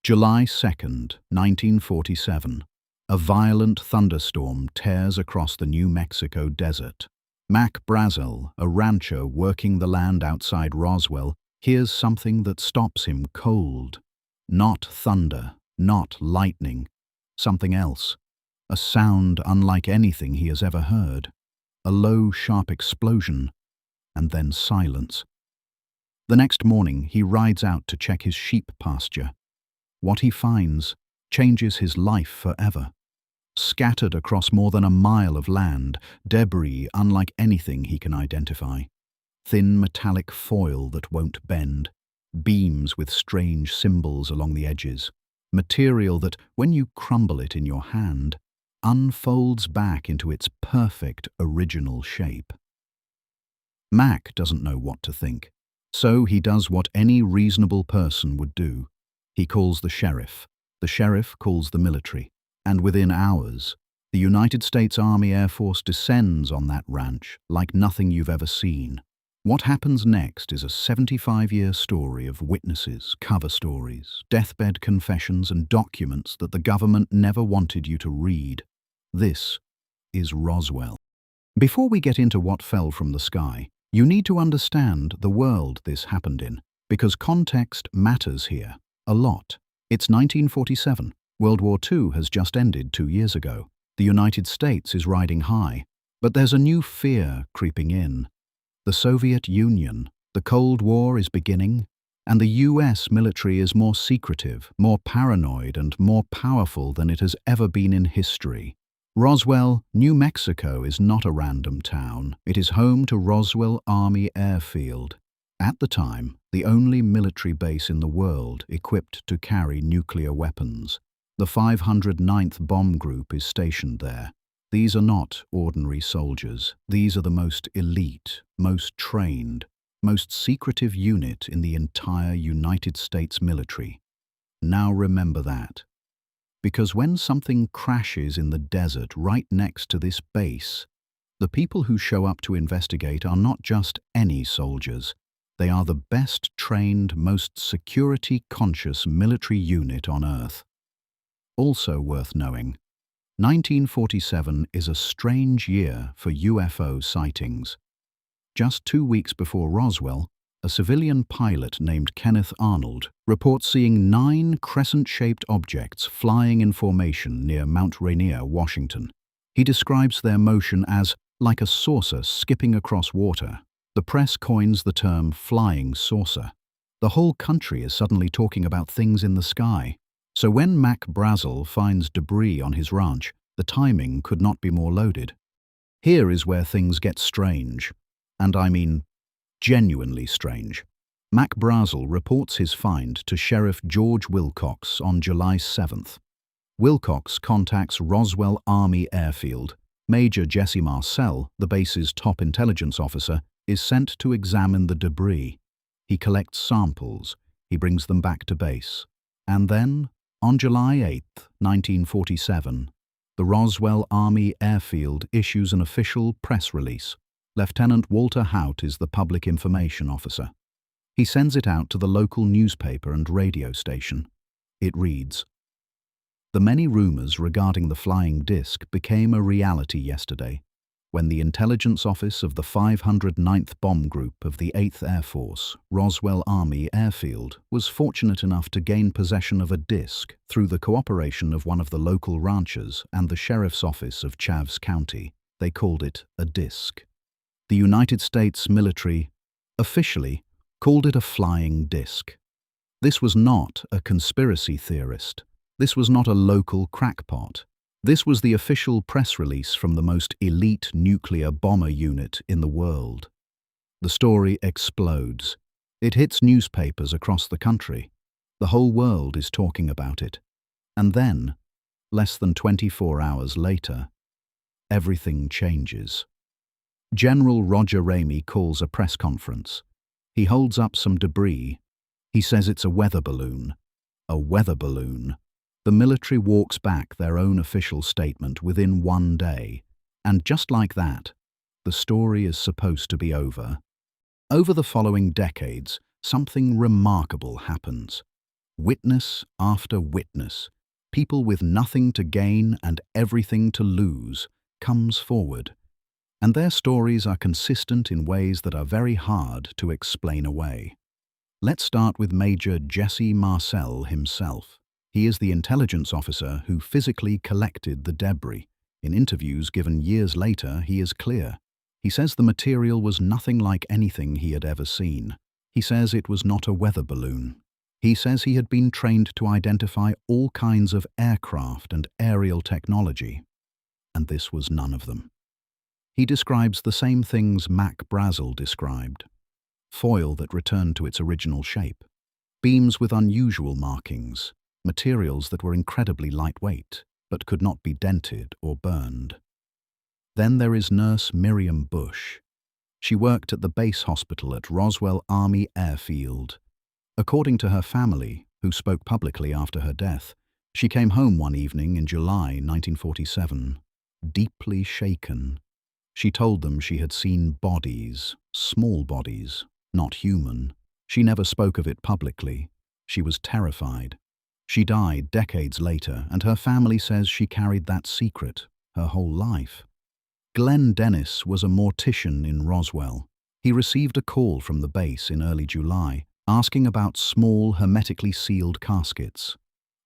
July 2nd, 1947. A violent thunderstorm tears across the New Mexico desert. Mac Brazel, a rancher working the land outside Roswell, hears something that stops him cold. Not thunder, not lightning, something else. A sound unlike anything he has ever heard. A low, sharp explosion, and then silence. The next morning, he rides out to check his sheep pasture. What he finds changes his life forever. Scattered across more than a mile of land, debris unlike anything he can identify. Thin metallic foil that won't bend, beams with strange symbols along the edges, material that, when you crumble it in your hand, unfolds back into its perfect original shape. Mac doesn't know what to think, so he does what any reasonable person would do. He calls the sheriff calls the military, and within hours, the United States Army Air Force descends on that ranch like nothing you've ever seen. What happens next is a 75-year story of witnesses, cover stories, deathbed confessions, and documents that the government never wanted you to read. This is Roswell. Before we get into what fell from the sky, you need to understand the world this happened in, because context matters here. A lot. It's 1947. World War II has just ended 2 years ago. The United States is riding high. But there's a new fear creeping in. The Soviet Union, the Cold War is beginning, and the US military is more secretive, more paranoid, and more powerful than it has ever been in history. Roswell, New Mexico is not a random town. It is home to Roswell Army Airfield. At the time, the only military base in the world equipped to carry nuclear weapons. The 509th Bomb Group is stationed there. These are not ordinary soldiers. These are the most elite, most trained, most secretive unit in the entire United States military. Now remember that. Because when something crashes in the desert right next to this base, the people who show up to investigate are not just any soldiers. They are the best trained, most security-conscious military unit on Earth. Also worth knowing, 1947 is a strange year for UFO sightings. Just 2 weeks before Roswell, a civilian pilot named Kenneth Arnold reports seeing 9 crescent-shaped objects flying in formation near Mount Rainier, Washington. He describes their motion as like a saucer skipping across water. The press coins the term flying saucer. The whole country is suddenly talking about things in the sky. So when Mac Brazel finds debris on his ranch, the timing could not be more loaded. Here is where things get strange. And I mean genuinely strange. Mac Brazel reports his find to Sheriff George Wilcox on July 7th. Wilcox contacts Roswell Army Airfield. Major Jesse Marcel, the base's top intelligence officer, is sent to examine the debris. He collects samples. He brings them back to base. And then, on July 8th, 1947, the Roswell Army Airfield issues an official press release. Lieutenant Walter Haut is the public information officer. He sends it out to the local newspaper and radio station. It reads, "The many rumors regarding the flying disc became a reality yesterday, when the intelligence office of the 509th Bomb Group of the 8th Air Force, Roswell Army Airfield, was fortunate enough to gain possession of a disc through the cooperation of one of the local ranchers and the sheriff's office of Chaves County. They called it a disc. The United States military, officially, called it a flying disc. This was not a conspiracy theorist. This was not a local crackpot. This was the official press release from the most elite nuclear bomber unit in the world. The story explodes. It hits newspapers across the country. The whole world is talking about it. And then, less than 24 hours later, everything changes. General Roger Ramey calls a press conference. He holds up some debris. He says it's a weather balloon. A weather balloon. The military walks back their own official statement within 1 day, and just like that, the story is supposed to be over. Over the following decades, something remarkable happens. Witness after witness, people with nothing to gain and everything to lose, comes forward, and their stories are consistent in ways that are very hard to explain away. Let's start with Major Jesse Marcel himself. He is the intelligence officer who physically collected the debris. In interviews given years later, he is clear. He says the material was nothing like anything he had ever seen. He says it was not a weather balloon. He says he had been trained to identify all kinds of aircraft and aerial technology, and this was none of them. He describes the same things Mac Brazel described: foil that returned to its original shape, beams with unusual markings, materials that were incredibly lightweight but could not be dented or burned. Then there is Nurse Miriam Bush. She worked at the base hospital at Roswell Army Airfield. According to her family, who spoke publicly after her death, she came home one evening in July 1947, deeply shaken. She told them she had seen bodies, small bodies, not human. She never spoke of it publicly. She was terrified. She died decades later, and her family says she carried that secret her whole life. Glenn Dennis was a mortician in Roswell. He received a call from the base in early July, asking about small, hermetically sealed caskets.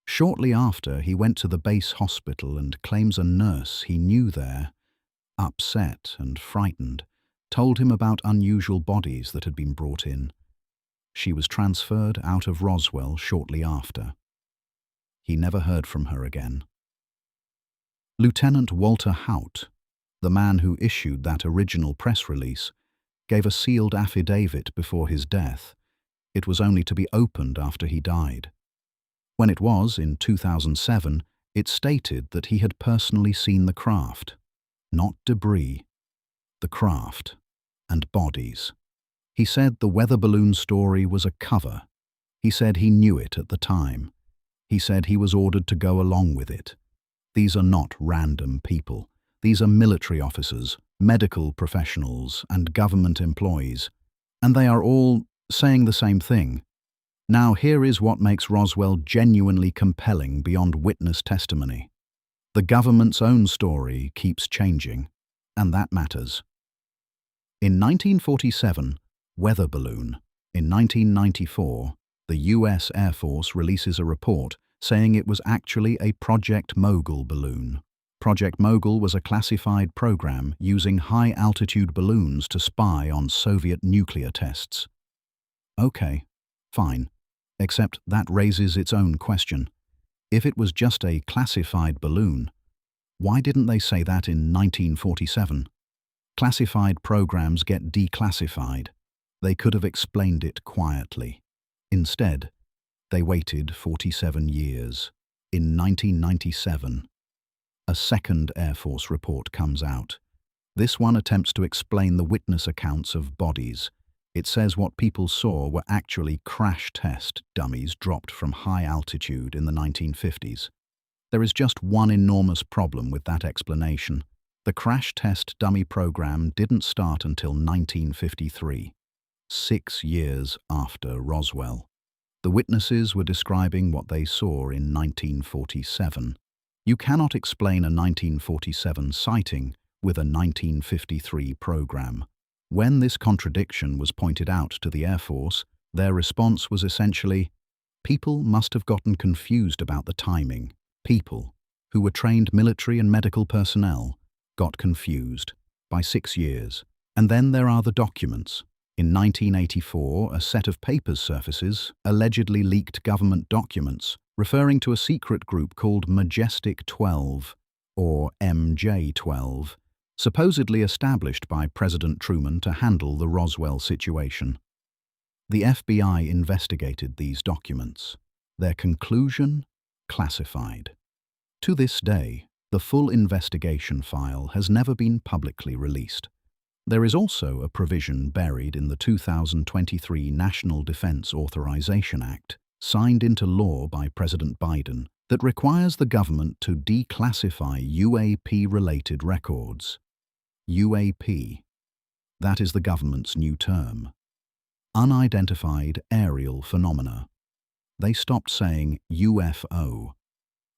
Shortly after, he went to the base hospital and claims a nurse he knew there, upset and frightened, told him about unusual bodies that had been brought in. She was transferred out of Roswell shortly after. He never heard from her again. Lieutenant Walter Haut, the man who issued that original press release, gave a sealed affidavit before his death. It was only to be opened after he died. When it was, in 2007, it stated that he had personally seen the craft, not debris, the craft, and bodies. He said the weather balloon story was a cover. He said he knew it at the time. He said he was ordered to go along with it. These are not random people. These are military officers, medical professionals, and government employees. And they are all saying the same thing. Now here is what makes Roswell genuinely compelling beyond witness testimony. The government's own story keeps changing, and that matters. In 1947, weather balloon. In 1994, the U.S. Air Force releases a report saying it was actually a Project Mogul balloon. Project Mogul was a classified program using high-altitude balloons to spy on Soviet nuclear tests. Okay, fine, except that raises its own question. If it was just a classified balloon, why didn't they say that in 1947? Classified programs get declassified. They could have explained it quietly. Instead, they waited 47 years. In 1997, a second Air Force report comes out. This one attempts to explain the witness accounts of bodies. It says what people saw were actually crash test dummies dropped from high altitude in the 1950s. There is just one enormous problem with that explanation. The crash test dummy program didn't start until 1953, 6 years after Roswell. The witnesses were describing what they saw in 1947. You cannot explain a 1947 sighting with a 1953 program. When this contradiction was pointed out to the Air Force, their response was essentially, people must have gotten confused about the timing. People, who were trained military and medical personnel, got confused by 6 years. And then there are the documents. In 1984, a set of papers surfaces, allegedly leaked government documents, referring to a secret group called Majestic 12, or MJ-12, supposedly established by President Truman to handle the Roswell situation. The FBI investigated these documents. Their conclusion? Classified. To this day, the full investigation file has never been publicly released. There is also a provision buried in the 2023 National Defense Authorization Act, signed into law by President Biden, that requires the government to declassify UAP-related records. UAP. That is the government's new term. Unidentified aerial phenomena. They stopped saying UFO.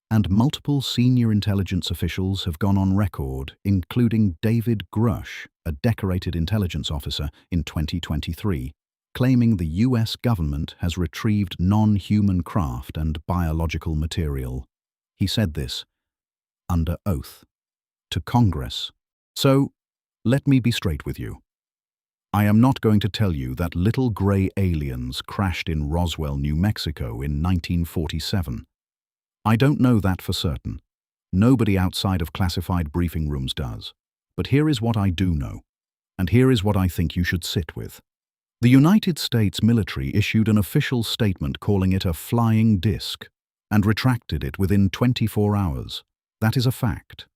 And multiple senior intelligence officials have gone on record, including David Grush, a decorated intelligence officer, in 2023, claiming the US government has retrieved non-human craft and biological material. He said this under oath to Congress. So, let me be straight with you. I am not going to tell you that little gray aliens crashed in Roswell, New Mexico in 1947. I don't know that for certain. Nobody outside of classified briefing rooms does. But here is what I do know, and here is what I think you should sit with. The United States military issued an official statement calling it a flying disc and retracted it within 24 hours. That is a fact.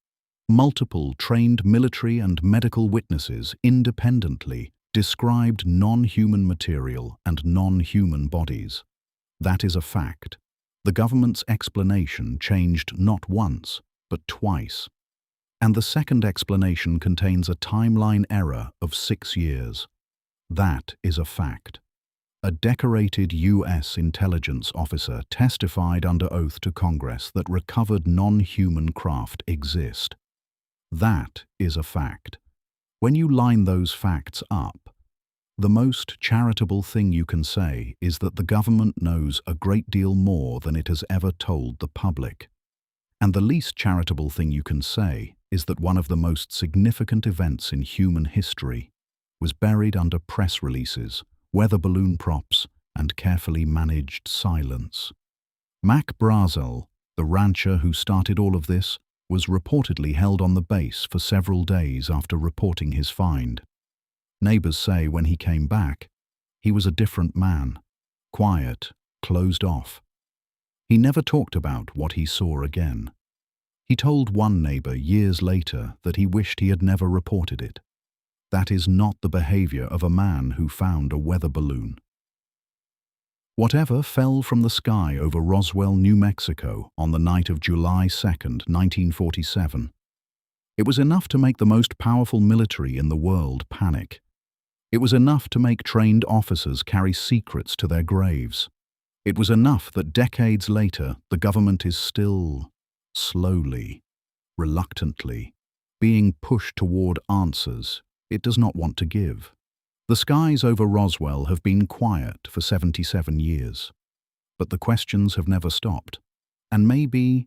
Multiple trained military and medical witnesses independently described non-human material and non-human bodies. That is a fact. The government's explanation changed not once, but twice. And the second explanation contains a timeline error of 6 years. That is a fact. A decorated U.S. intelligence officer testified under oath to Congress that recovered non-human craft exist. That is a fact. When you line those facts up, the most charitable thing you can say is that the government knows a great deal more than it has ever told the public. And the least charitable thing you can say is that one of the most significant events in human history was buried under press releases, weather balloon props, and carefully managed silence. Mac Brazel, the rancher who started all of this, was reportedly held on the base for several days after reporting his find. Neighbors say when he came back, he was a different man, quiet, closed off. He never talked about what he saw again. He told one neighbor years later that he wished he had never reported it. That is not the behavior of a man who found a weather balloon. Whatever fell from the sky over Roswell, New Mexico on the night of July 2nd, 1947, it was enough to make the most powerful military in the world panic. It was enough to make trained officers carry secrets to their graves. It was enough that decades later the government is still, slowly, reluctantly, being pushed toward answers it does not want to give. The skies over Roswell have been quiet for 77 years, but the questions have never stopped. And maybe,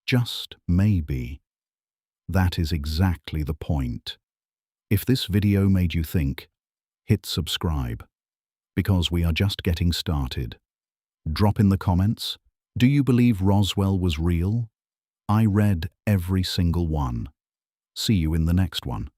just maybe, that is exactly the point. If this video made you think, hit subscribe, because we are just getting started. Drop in the comments, do you believe Roswell was real? I read every single one. See you in the next one.